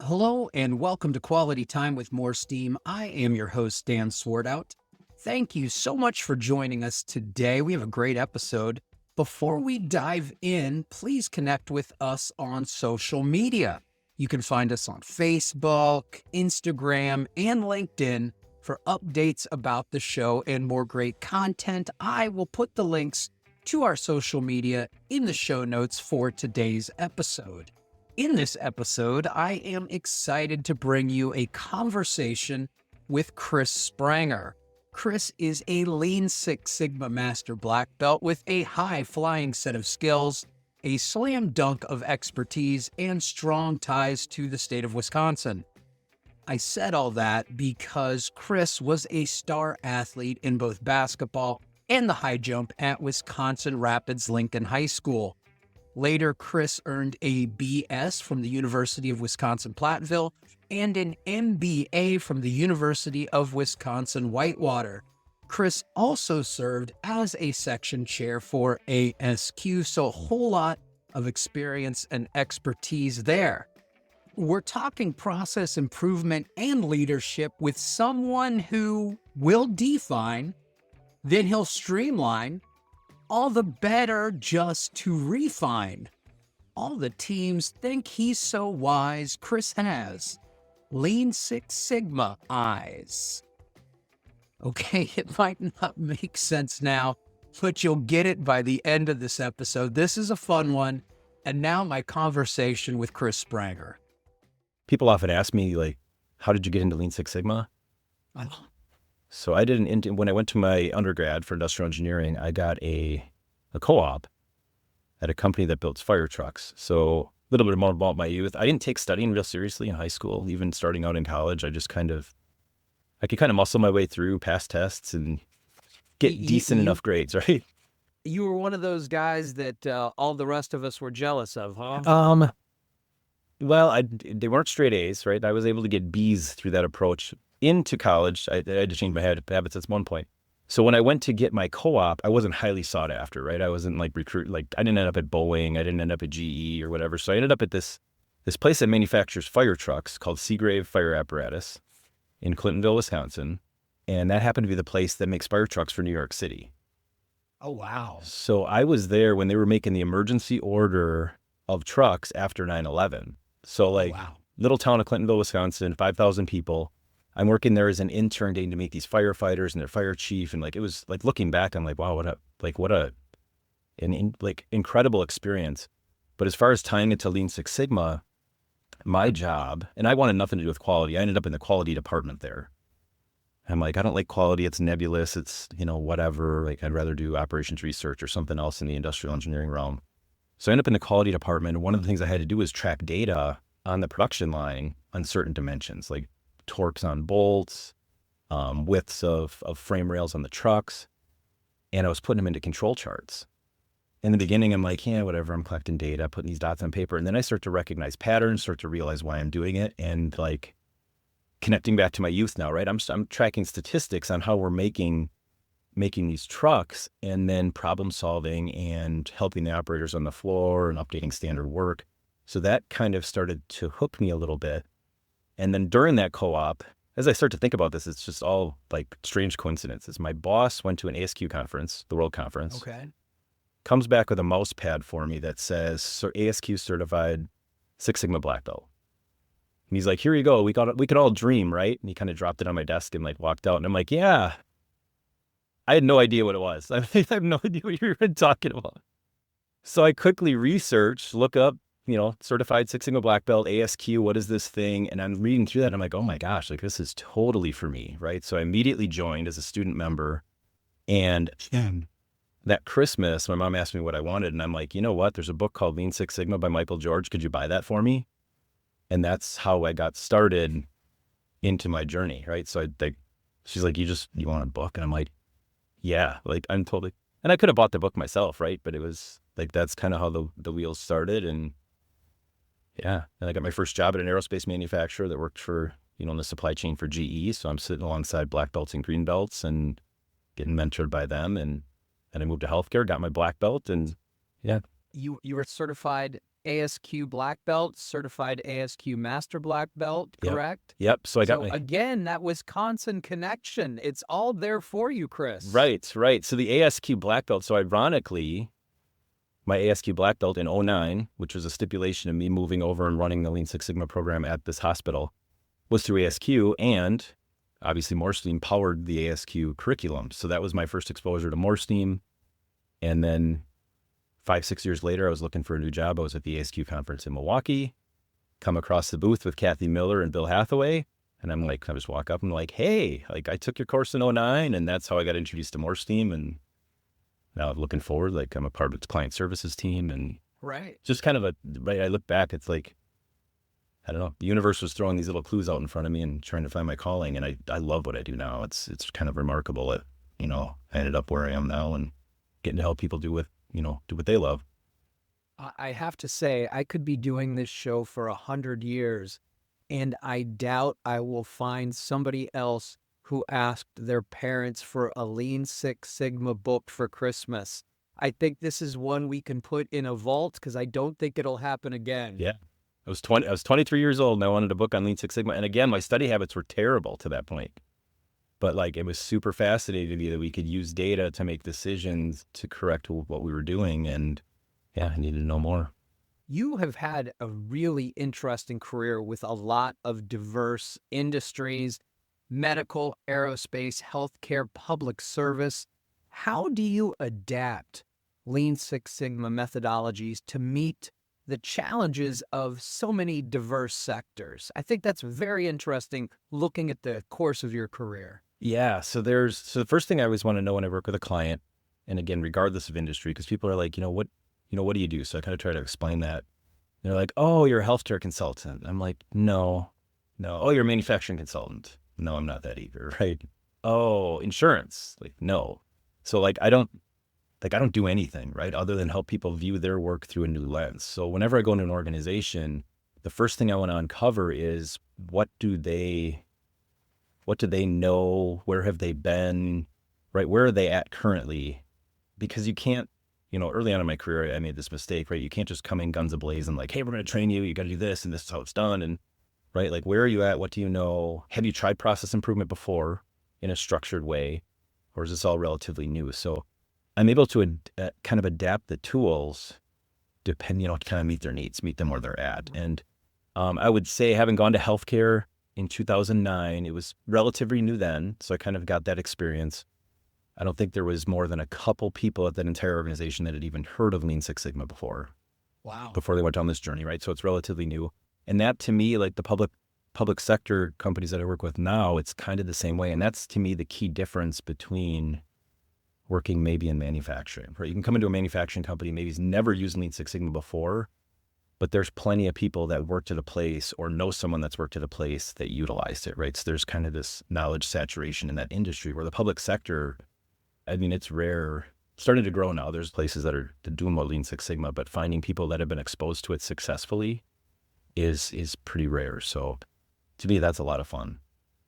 Hello and welcome to Quality Time with MoreSteam. I am your host, Dan Swartout. Thank you so much for joining us today. We have a great episode. Before we dive in, please connect with us on social media. You can find us on Facebook, Instagram, and LinkedIn for updates about the show and more great content. I will put the links to our social media in the show notes for today's episode. In this episode, I am excited to bring you a conversation with Chris Spranger. Chris is a Lean Six Sigma Master Black Belt with a high-flying set of skills, a slam dunk of expertise, and strong ties to the state of Wisconsin. I said all that because Chris was a star athlete in both basketball and the high jump at Wisconsin Rapids Lincoln High School. Later, Chris earned a BS from the University of Wisconsin-Platteville and an MBA from the University of Wisconsin-Whitewater. Chris also served as a section chair for ASQ, so a whole lot of experience and expertise there. We're talking process improvement and leadership with someone who will define, then he'll streamline, all the better just to refine. All the teams think he's so wise. Chris has Lean Six Sigma eyes. Okay, it might not make sense now, but you'll get it by the end of this episode. This is a fun one. And now my conversation with Chris Spranger. People often ask me, like, how did you get into Lean Six Sigma? So I did when I went to my undergrad for industrial engineering, I got a co-op at a company that builds fire trucks. So a little bit more about my youth. I didn't take studying real seriously in high school, even starting out in college. I could kind of muscle my way through, pass tests, and get decent enough grades, right? You were one of those guys that all the rest of us were jealous of, huh? Well, they weren't straight A's, right? I was able to get B's through that approach. Into college, I had to change my habits at one point. So when I went to get my co-op, I wasn't highly sought after, right? I wasn't I didn't end up at Boeing, I didn't end up at GE or whatever. So I ended up at this place that manufactures fire trucks called Seagrave Fire Apparatus in Clintonville, Wisconsin. And that happened to be the place that makes fire trucks for New York City. Oh, wow. So I was there when they were making the emergency order of trucks after 9/11. So wow. Little town of Clintonville, Wisconsin, 5,000 people. I'm working there as an intern getting to meet these firefighters and their fire chief. And it was looking back, I'm like, wow, what an incredible experience. But as far as tying it to Lean Six Sigma, my job, and I wanted nothing to do with quality. I ended up in the quality department there. I'm like, I don't like quality. It's nebulous. It's, whatever. I'd rather do operations research or something else in the industrial engineering realm. So I ended up in the quality department. And one of the things I had to do was track data on the production line on certain dimensions, like torques on bolts, widths of frame rails on the trucks. And I was putting them into control charts. In the beginning, I'm like, yeah, whatever. I'm collecting data, putting these dots on paper. And then I start to recognize patterns, start to realize why I'm doing it. And connecting back to my youth now, right? I'm tracking statistics on how we're making these trucks and then problem solving and helping the operators on the floor and updating standard work. So that kind of started to hook me a little bit. And then during that co-op, as I start to think about this, it's just all strange coincidences. My boss went to an ASQ conference, the World Conference. Okay. Comes back with a mouse pad for me that says ASQ certified Six Sigma Black Belt. And he's like, here you go. We could all dream, right? And he kind of dropped it on my desk and walked out. And I'm like, yeah. I had no idea what it was. I have no idea what you were talking about. So I quickly researched, look up, certified Six Sigma Black Belt, ASQ, what is this thing? And I'm reading through that. I'm like, oh my gosh, this is totally for me, right? So I immediately joined as a student member. And that Christmas, my mom asked me what I wanted. And I'm like, you know what? There's a book called Lean Six Sigma by Michael George. Could you buy that for me? And that's how I got started into my journey, right? So she's like, you want a book? And I'm like, yeah, I'm totally, and I could have bought the book myself, right? But it was that's kind of how the wheels started. And yeah, and I got my first job at an aerospace manufacturer that worked for, in the supply chain for GE. So I'm sitting alongside black belts and green belts and getting mentored by them. And I moved to healthcare, got my black belt, and yeah. You were certified ASQ black belt, certified ASQ master black belt, Yep. correct? Yep. So I got So my, again, that Wisconsin connection. It's all there for you, Chris. right. So the ASQ black belt. So ironically, my ASQ black belt in '09, which was a stipulation of me moving over and running the Lean Six Sigma program at this hospital, was through ASQ, and obviously MoreSteam powered the ASQ curriculum. So that was my first exposure to MoreSteam. And then 5-6 years later, I was looking for a new job. I was at the ASQ conference in Milwaukee, come across the booth with Kathy Miller and Bill Hathaway. And I'm like, I just walk up and like, hey, like I took your course in '09, and that's how I got introduced to MoreSteam. And now I'm looking forward, like I'm a part of the client services team, and Right. just kind of right, I look back, it's like, I don't know, the universe was throwing these little clues out in front of me and trying to find my calling. And I love what I do now. It's kind of remarkable that, I ended up where I am now and getting to help people do what they love. I have to say, I could be doing this show for 100 years, and I doubt I will find somebody else who asked their parents for a Lean Six Sigma book for Christmas. I think this is one we can put in a vault because I don't think it'll happen again. Yeah. I was 23 years old and I wanted a book on Lean Six Sigma. And again, my study habits were terrible to that point. But like, it was super fascinating to me that we could use data to make decisions to correct what we were doing. And yeah, I needed to know more. You have had a really interesting career with a lot of diverse industries, medical, aerospace, healthcare, public service. How do you adapt Lean Six Sigma methodologies to meet the challenges of so many diverse sectors? I think that's very interesting looking at the course of your career. Yeah. So the first thing I always want to know when I work with a client, and again, regardless of industry, because people are like, what do you do? So I kind of try to explain that. They're like, oh, you're a healthcare consultant. I'm like, no. Oh, you're a manufacturing consultant. No, I'm not that either. Right. Oh, insurance. Like, no. So like, I don't do anything, right, other than help people view their work through a new lens. So whenever I go into an organization, the first thing I want to uncover is what do they know? Where have they been? Right? Where are they at currently? Because you can't, early on in my career, I made this mistake, right? You can't just come in guns ablaze and like, hey, we're going to train you. You got to do this, and this is how it's done. And right, like, where are you at? What do you know? Have you tried process improvement before in a structured way, or is this all relatively new? So I'm able to kind of adapt the tools depending, to kind of meet their needs, meet them where they're at. And I would say, having gone to healthcare in 2009, it was relatively new then. So I kind of got that experience. I don't think there was more than a couple people at that entire organization that had even heard of Lean Six Sigma before. Wow. Before they went down this journey, right? So it's relatively new. And that, to me, like the public sector companies that I work with now, it's kind of the same way. And that's, to me, the key difference between working maybe in manufacturing, right? You can come into a manufacturing company, maybe he's never used Lean Six Sigma before, but there's plenty of people that worked at a place or know someone that's worked at a place that utilized it, right? So there's kind of this knowledge saturation in that industry, where the public sector, I mean, it's rare, starting to grow now. There's places that are doing more Lean Six Sigma, but finding people that have been exposed to it successfully is pretty rare. So to me, that's a lot of fun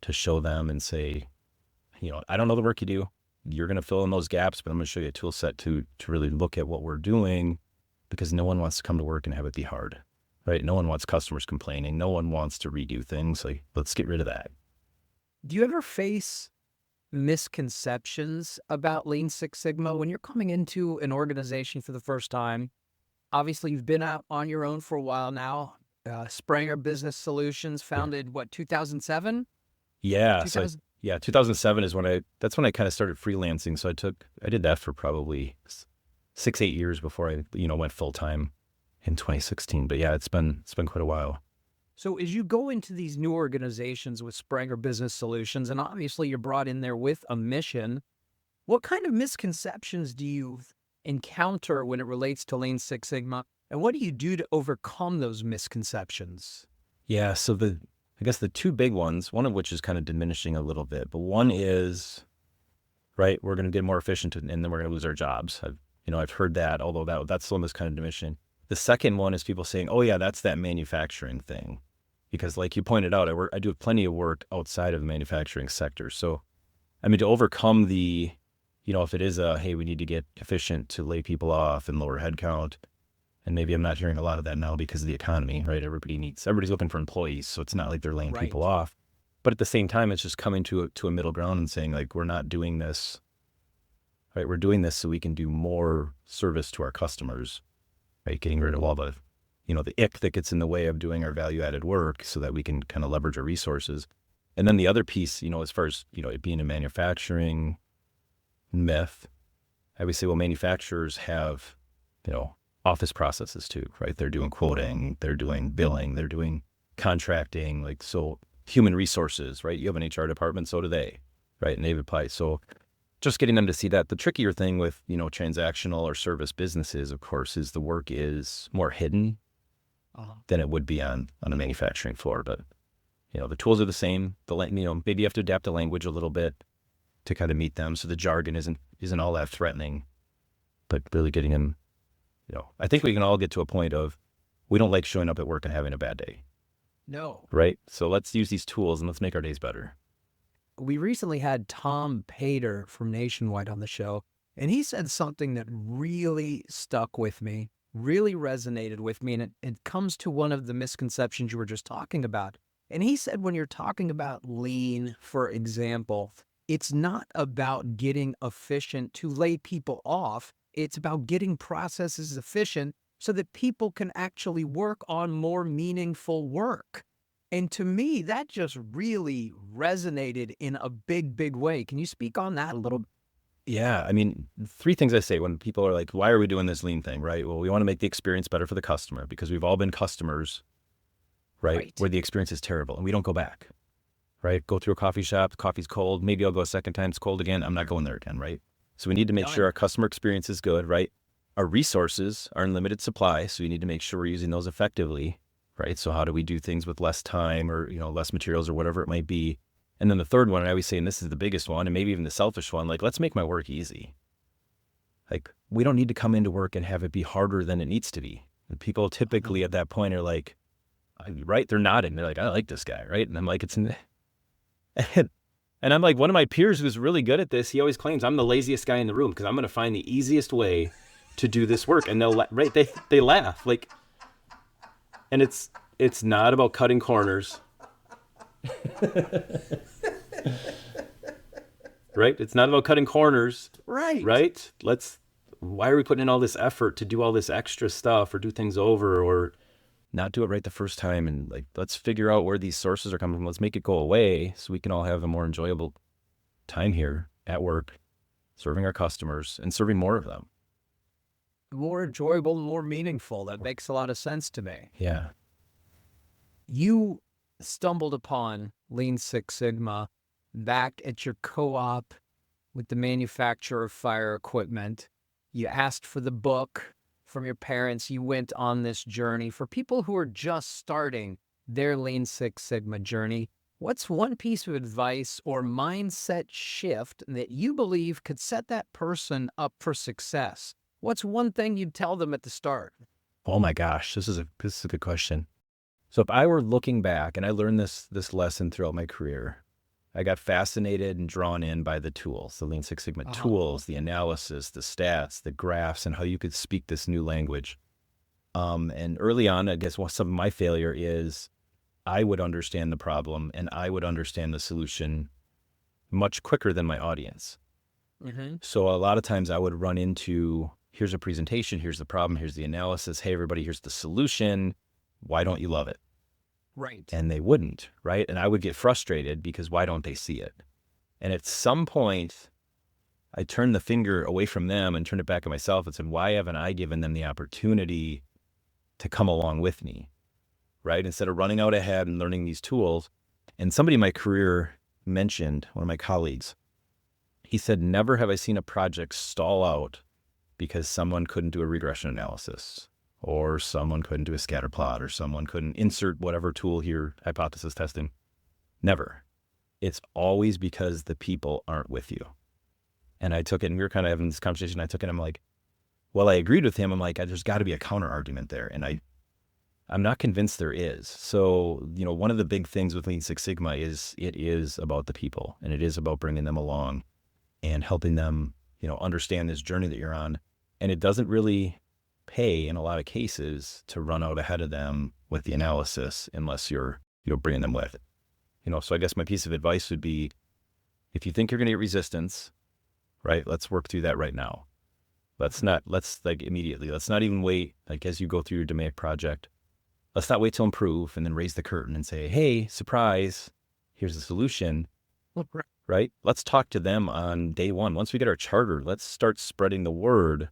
to show them and say, I don't know the work you do. You're going to fill in those gaps, but I'm going to show you a tool set to really look at what we're doing, because no one wants to come to work and have it be hard, right? No one wants customers complaining. No one wants to redo things. Like, let's get rid of that. Do you ever face misconceptions about Lean Six Sigma when you're coming into an organization for the first time? Obviously, you've been out on your own for a while now. Spranger Business Solutions, founded, 2007? Yeah. 2000? 2007 is that's when I kind of started freelancing. So I did that for probably 6-8 years before I, went full time in 2016. But yeah, it's been quite a while. So as you go into these new organizations with Spranger Business Solutions, and obviously you're brought in there with a mission, what kind of misconceptions do you encounter when it relates to Lean Six Sigma? And what do you do to overcome those misconceptions? Yeah. So I guess the two big ones, one of which is kind of diminishing a little bit, but one is, right, we're going to get more efficient and then we're going to lose our jobs. I've heard that, although that's still kind of diminishing. The second one is people saying, oh yeah, that's that manufacturing thing. Because like you pointed out, I do plenty of work outside of the manufacturing sector. So, I mean, to overcome the, if it is hey, we need to get efficient to lay people off and lower headcount And maybe I'm not hearing a lot of that now because of the economy, right? Everybody's looking for employees. So it's not like they're laying people off. But at the same time, it's just coming to a middle ground and saying, like, we're not doing this, right? We're doing this so we can do more service to our customers, right? Getting rid of all the, the ick that gets in the way of doing our value added work so that we can kind of leverage our resources. And then the other piece, as far as, it being a manufacturing myth, I would say, well, manufacturers have, office processes too, right? They're doing quoting, they're doing billing, they're doing contracting, like, so human resources, right? You have an HR department, so do they, right? And they've applied. So just getting them to see that. The trickier thing with, transactional or service businesses, of course, is the work is more hidden than it would be on a manufacturing floor. But, the tools are the same. Maybe you have to adapt the language a little bit to kind of meet them. So the jargon isn't all that threatening, but really getting them, I think we can all get to a point of, we don't like showing up at work and having a bad day. No. Right? So let's use these tools and let's make our days better. We recently had Tom Pater from Nationwide on the show, and he said something that really stuck with me, really resonated with me, and it comes to one of the misconceptions you were just talking about. And he said, when you're talking about lean, for example, it's not about getting efficient to lay people off. It's about getting processes efficient so that people can actually work on more meaningful work. And to me, that just really resonated in a big, big way. Can you speak on that a little? Yeah. I mean, 3 things I say when people are like, why are we doing this lean thing, right? Well, we want to make the experience better for the customer because we've all been customers, right? Where the experience is terrible and we don't go back, right? Go through a coffee shop, coffee's cold. Maybe I'll go a second time, it's cold again. I'm not going there again, right? So we need to make sure our customer experience is good, right? Our resources are in limited supply, so we need to make sure we're using those effectively, right? So how do we do things with less time or, less materials or whatever it might be? And then the third one, I always say, and this is the biggest one, and maybe even the selfish one, like, let's make my work easy. Like, we don't need to come into work and have it be harder than it needs to be. And people typically at that point are like, right? They're nodding. They're like, I like this guy, right? And I'm like, and I'm like, one of my peers who's really good at this, he always claims I'm the laziest guy in the room because I'm going to find the easiest way to do this work. And they laugh, like, and it's not about cutting corners. Right? It's not about cutting corners. Right? Why are we putting in all this effort to do all this extra stuff or do things over or not do it right the first time? And like, let's figure out where these sources are coming from. Let's make it go away so we can all have a more enjoyable time here at work, serving our customers and serving more of them. More enjoyable, more meaningful. That makes a lot of sense to me. Yeah. You stumbled upon Lean Six Sigma back at your co-op with the manufacturer of fire equipment. You asked for the book from your parents. You went on this journey. For people who are just starting their Lean Six Sigma journey, what's one piece of advice or mindset shift that you believe could set that person up for success? What's one thing you'd tell them at the start? Oh my gosh, this is a good question. So if I were looking back, and I learned this lesson throughout my career, I got fascinated and drawn in by the tools, the Lean Six Sigma tools, the analysis, the stats, the graphs, and how you could speak this new language. And early on, I guess some of my failure is I would understand the problem and I would understand the solution much quicker than my audience. Mm-hmm. So a lot of times I would run into, here's a presentation, here's the problem, here's the analysis, hey everybody, here's the solution. Why don't you love it? Right. And they wouldn't, right? And I would get frustrated because why don't they see it? And at some point, I turned the finger away from them and turned it back at myself and said, why haven't I given them the opportunity to come along with me, right? Instead of running out ahead and learning these tools. And somebody in my career mentioned, one of my colleagues, he said, never have I seen a project stall out because someone couldn't do a regression analysis, or someone couldn't do a scatter plot, or someone couldn't insert whatever tool here, hypothesis testing. Never. It's always because the people aren't with you. And I took it, and we were kind of having this conversation. I took it, I'm like, well, I agreed with him. I'm like, there's got to be a counter argument there. And I'm not convinced there is. So, one of the big things with Lean Six Sigma is it is about the people, and it is about bringing them along and helping them, understand this journey that you're on. And it doesn't really pay in a lot of cases to run out ahead of them with the analysis unless you're bringing them with it. So I guess my piece of advice would be, if you think you're going to get resistance, right, let's work through that right now. Let's immediately, let's not even wait, as you go through your DMAIC project, let's not wait till improve and then raise the curtain and say, hey, surprise, here's the solution, right? Let's talk to them on day one. Once we get our charter, let's start spreading the word.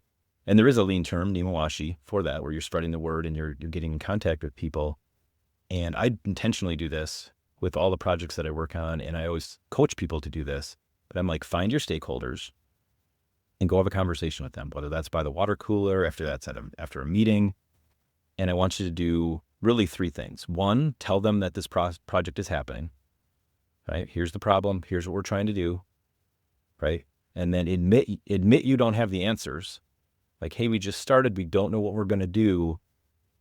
And there is a lean term, Nimawashi, for that, where you're spreading the word and you're getting in contact with people. And I intentionally do this with all the projects that I work on. And I always coach people to do this, but I'm like, find your stakeholders and go have a conversation with them, whether that's by the water cooler, after a meeting. And I want you to do really 3 things. 1, tell them that this project is happening, right? Here's the problem. Here's what we're trying to do, right? And then admit you don't have the answers. Like, hey, we just started. We don't know what we're going to do,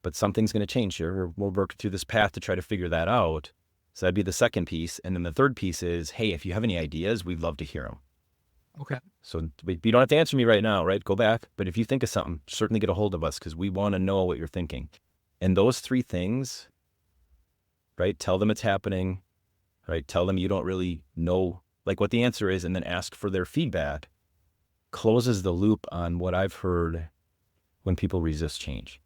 but something's going to change here. Or we'll work through this path to try to figure that out. So that'd be the second piece. And then the third piece is, hey, if you have any ideas, we'd love to hear them. Okay. So you don't have to answer me right now, right? Go back. But if you think of something, certainly get a hold of us because we want to know what you're thinking. And those 3 things, right? Tell them it's happening, right? Tell them you don't really know what the answer is, and then ask for their feedback, closes the loop on what I've heard when people resist change,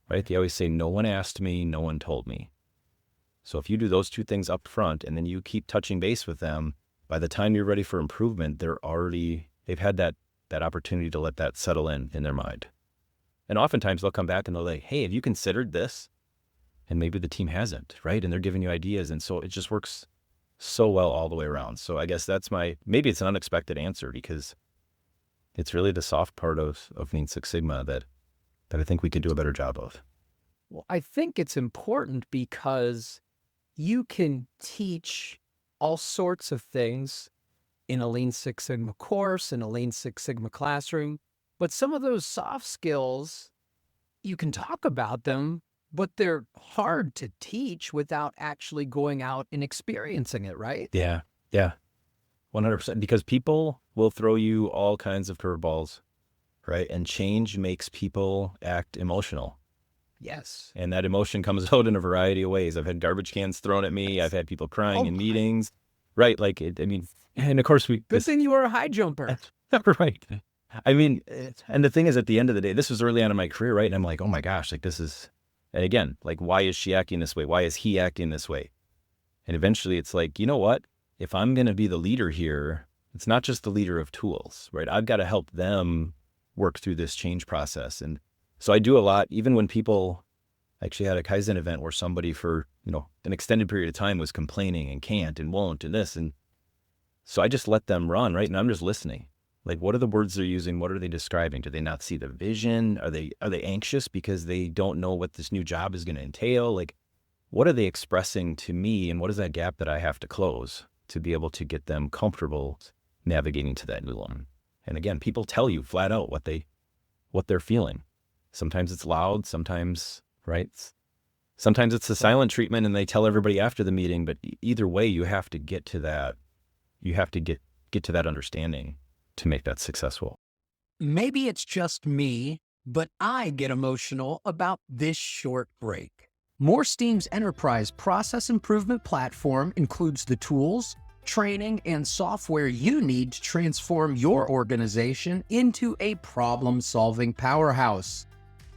right? They always say, no one asked me, no one told me. So if you do those 2 things up front and then you keep touching base with them, by the time you're ready for improvement, they've had that opportunity to let that settle in their mind. And oftentimes they'll come back and they'll like, hey, have you considered this? And maybe the team hasn't, right? And they're giving you ideas. And so it just works so well all the way around. So I guess maybe it's an unexpected answer because it's really the soft part of Lean Six Sigma that I think we could do a better job of. Well, I think it's important because you can teach all sorts of things in a Lean Six Sigma course, in a Lean Six Sigma classroom, but some of those soft skills, you can talk about them, but they're hard to teach without actually going out and experiencing it, right? Yeah, 100%. Because people will throw you all kinds of curveballs, right? And change makes people act emotional. Yes. And that emotion comes out in a variety of ways. I've had garbage cans thrown at me. I've had people crying in meetings, right? And of course Good thing you were a high jumper. Right. And the thing is, at the end of the day, this was early on in my career, right? And I'm like, oh my gosh, this is, and again, why is she acting this way? Why is he acting this way? And eventually it's like, you know what? If I'm going to be the leader here, it's not just the leader of tools, right? I've got to help them work through this change process. And so I do a lot, even when people actually had a Kaizen event where somebody for, an extended period of time was complaining and can't and won't and this. And so I just let them run, right? And I'm just listening. What are the words they're using? What are they describing? Do they not see the vision? Are they anxious because they don't know what this new job is going to entail? What are they expressing to me? And what is that gap that I have to close to be able to get them comfortable navigating to that new one? And again, people tell you flat out what they're feeling. Sometimes it's loud, sometimes, right? Sometimes it's the silent treatment and they tell everybody after the meeting, but either way, you have to get to that. You have to get to that understanding to make that successful. Maybe it's just me, but I get emotional about this short break. MoreSteam's enterprise process improvement platform includes the tools, training, and software you need to transform your organization into a problem-solving powerhouse.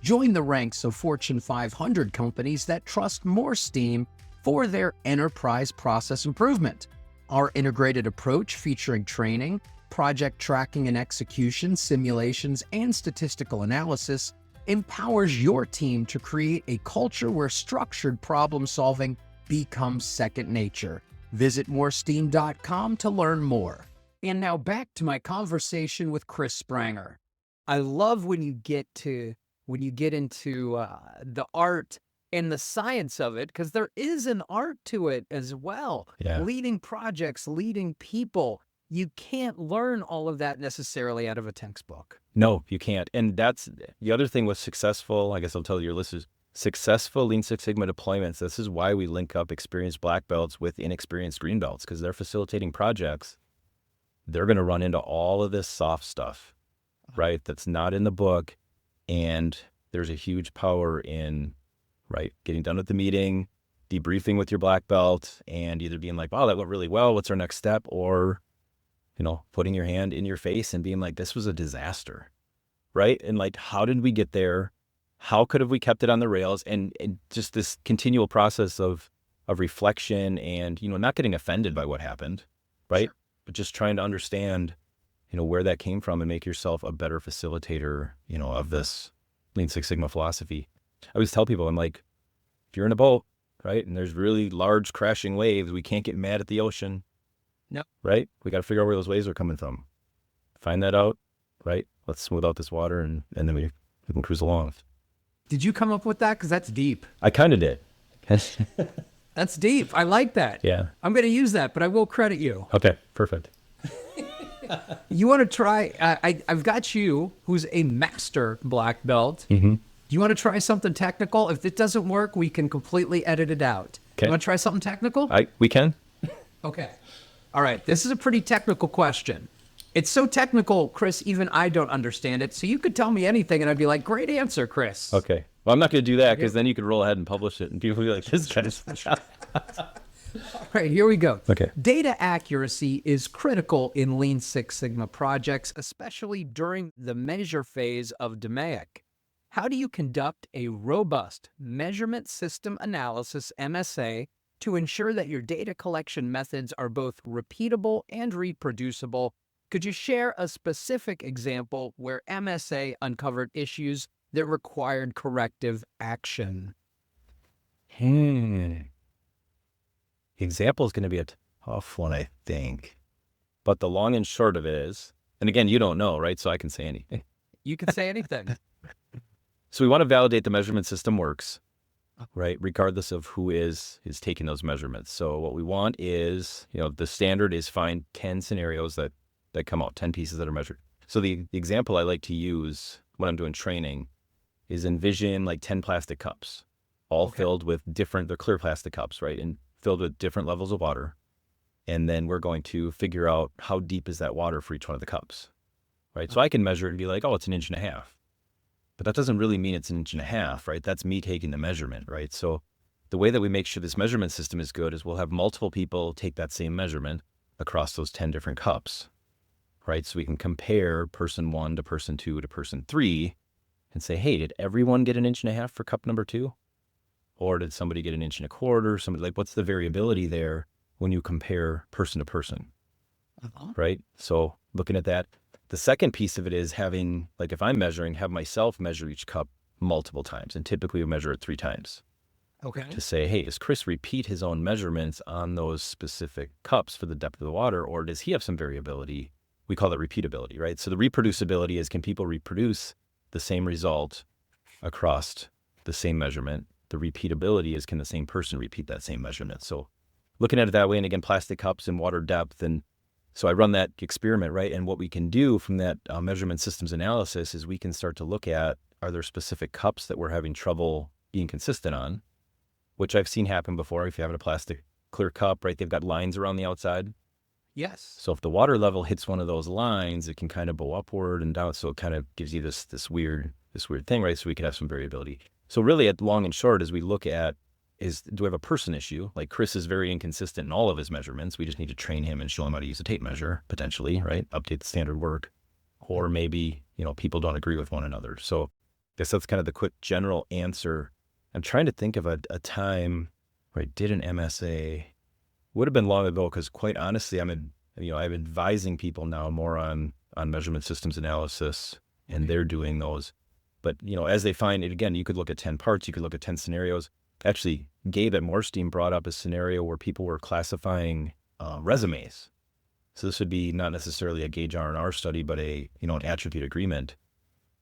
Join the ranks of Fortune 500 companies that trust MoreSteam for their enterprise process improvement. Our integrated approach featuring training, project tracking and execution, simulations, and statistical analysis empowers your team to create a culture where structured problem-solving becomes second nature. Visit MoreSteam.com to learn more. And now back to my conversation with Chris Spranger. I love when you get into the art and the science of it, because there is an art to it as well. Yeah. Leading projects, leading people. You can't learn all of that necessarily out of a textbook. No, you can't. And that's the other thing with successful, I guess I'll tell your listeners, successful Lean Six Sigma deployments. This is why we link up experienced black belts with inexperienced green belts, because they're facilitating projects. They're going to run into all of this soft stuff, right? That's not in the book. And there's a huge power in, right, getting done with the meeting, debriefing with your black belt, and either being like, wow, that went really well. What's our next step? Or, putting your hand in your face and being like, this was a disaster, right? And like, how did we get there? How could have we kept it on the rails? And just this continual process of reflection and, not getting offended by what happened, right? Sure. But just trying to understand, where that came from and make yourself a better facilitator, of this Lean Six Sigma philosophy. I always tell people, I'm like, if you're in a boat, right, and there's really large crashing waves, we can't get mad at the ocean. No. Right? We got to figure out where those waves are coming from. Find that out, right? Let's smooth out this water and then we can cruise along. Did you come up with that? Because that's deep. I kind of did. That's deep. I like that. Yeah. I'm going to use that, but I will credit you. Okay, perfect. You want to try, I've got you, who's a master black belt. Mm-hmm. You want to try something technical? If it doesn't work, we can completely edit it out. Okay. You want to try something technical? We can. Okay. All right. This is a pretty technical question. It's so technical, Chris, even I don't understand it. So you could tell me anything and I'd be like, great answer, Chris. Okay. Well, I'm not going to do that because then you could roll ahead and publish it and people will be like, this guy's... All right, here we go. Okay. Data accuracy is critical in Lean Six Sigma projects, especially during the measure phase of DMAIC. How do you conduct a robust measurement system analysis, MSA, to ensure that your data collection methods are both repeatable and reproducible? Could you share a specific example where MSA uncovered issues that required corrective action? The example is going to be a tough one, I think. But the long and short of it is, and again, you don't know, right? So I can say anything. You can say anything. So we want to validate the measurement system works, right? Regardless of who is taking those measurements. So what we want is, the standard is find 10 scenarios that come out, 10 pieces that are measured. So the example I like to use when I'm doing training is envision like 10 plastic cups, all filled with they're clear plastic cups, right? And filled with different levels of water. And then we're going to figure out how deep is that water for each one of the cups, right? So I can measure it and be like, oh, it's 1.5 inches. But that doesn't really mean it's 1.5 inches, right? That's me taking the measurement, right? So the way that we make sure this measurement system is good is we'll have multiple people take that same measurement across those 10 different cups, right? So we can compare person 1 to person 2 to person 3 and say, hey, did everyone get 1.5 inches for cup number 2? Or did somebody get 1.25 inches? Somebody, like, what's the variability there when you compare person to person, right? So looking at that. The second piece of it is having, like, if I'm measuring, have myself measure each cup multiple times, and typically we measure it 3 times. Okay. To say, hey, does Chris repeat his own measurements on those specific cups for the depth of the water, or does he have some variability? We call it repeatability, right? So the reproducibility is, can people reproduce the same result across the same measurement? The repeatability is, can the same person repeat that same measurement? So looking at it that way, and again, plastic cups and water depth, and so I run that experiment, right? And what we can do from that measurement systems analysis is we can start to look at, are there specific cups that we're having trouble being consistent on, which I've seen happen before. If you have a plastic clear cup, right, they've got lines around the outside. Yes. So if the water level hits one of those lines, it can kind of bow upward and down. So it kind of gives you this weird thing, right? So we can have some variability. So really, at long and short, as we look at, do we have a person issue? Like, Chris is very inconsistent in all of his measurements. We just need to train him and show him how to use a tape measure, potentially, right? Update the standard work. Or maybe, people don't agree with one another. So I guess that's kind of the quick general answer. I'm trying to think of a time where I did an MSA. Would have been long ago, because quite honestly, I'm advising people now more on measurement systems analysis, and they're doing those. But, as they find it, again, you could look at 10 parts, you could look at 10 scenarios. Actually, Gabe at MoreSteam brought up a scenario where people were classifying resumes. So this would be not necessarily a gauge R&R study, but an attribute agreement.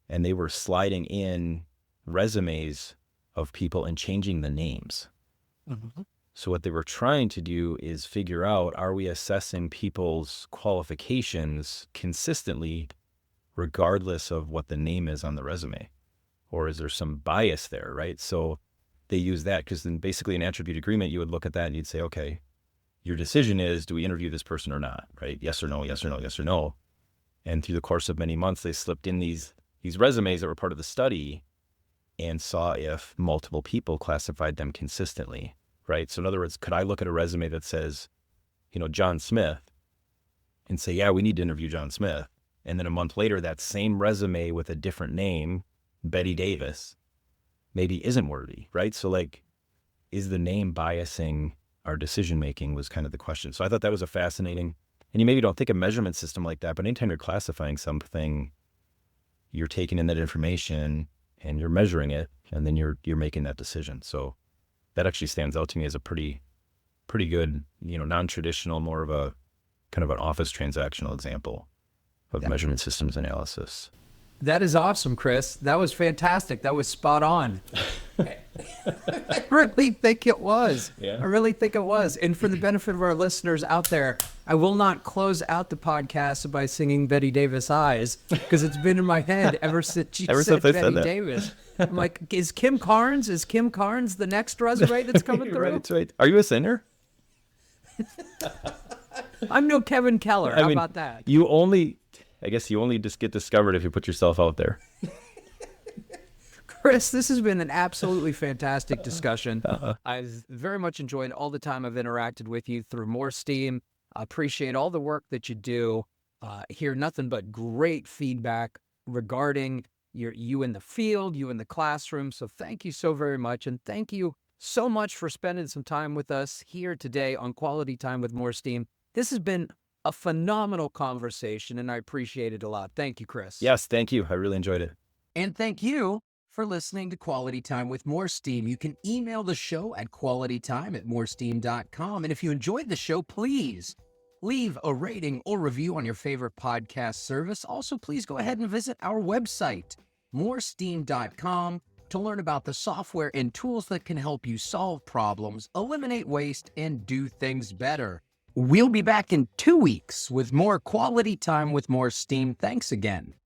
And they were sliding in resumes of people and changing the names. Mm-hmm. So what they were trying to do is figure out, are we assessing people's qualifications consistently regardless of what the name is on the resume? Or is there some bias there, right? So they use that, because then basically an attribute agreement, you would look at that and you'd say, okay, your decision is, do we interview this person or not, right? Yes or no, yes or no, yes or no. And through the course of many months, they slipped in these resumes that were part of the study, and saw if multiple people classified them consistently, right? So in other words, could I look at a resume that says, John Smith, and say, yeah, we need to interview John Smith. And then a month later, that same resume with a different name, Betty Davis, maybe isn't worthy, right? So like, is the name biasing our decision-making was kind of the question. So I thought that was a fascinating, and you maybe don't think a measurement system like that, but anytime you're classifying something, you're taking in that information and you're measuring it, and then you're making that decision. So that actually stands out to me as a pretty good, non-traditional, more of a kind of an office transactional example of measurement systems analysis. That is awesome, Chris. That was fantastic. That was spot on. I really think it was. Yeah. I really think it was. And for the benefit of our listeners out there, I will not close out the podcast by singing Betty Davis Eyes, because it's been in my head ever since she said Betty Davis. I'm like, is Kim Carnes the next resume that's coming through? Right, that's right. Are you a singer? I'm no Kevin Keller. How about that? I guess you only just get discovered if you put yourself out there. Chris, this has been an absolutely fantastic discussion. I've very much enjoyed all the time I've interacted with you through MoreSteam. I appreciate all the work that you do. Hear nothing but great feedback regarding you in the field, you in the classroom. So thank you so very much. And thank you so much for spending some time with us here today on Quality Time with MoreSteam. This has been a phenomenal conversation, and I appreciate it a lot. Thank you, Chris. Yes, thank you. I really enjoyed it. And thank you for listening to Quality Time with MoreSteam. You can email the show at qualitytime@moresteam.com. And if you enjoyed the show, please leave a rating or review on your favorite podcast service. Also, please go ahead and visit our website, moresteam.com, to learn about the software and tools that can help you solve problems, eliminate waste, and do things better. We'll be back in 2 weeks with more Quality Time with MoreSteam. Thanks again.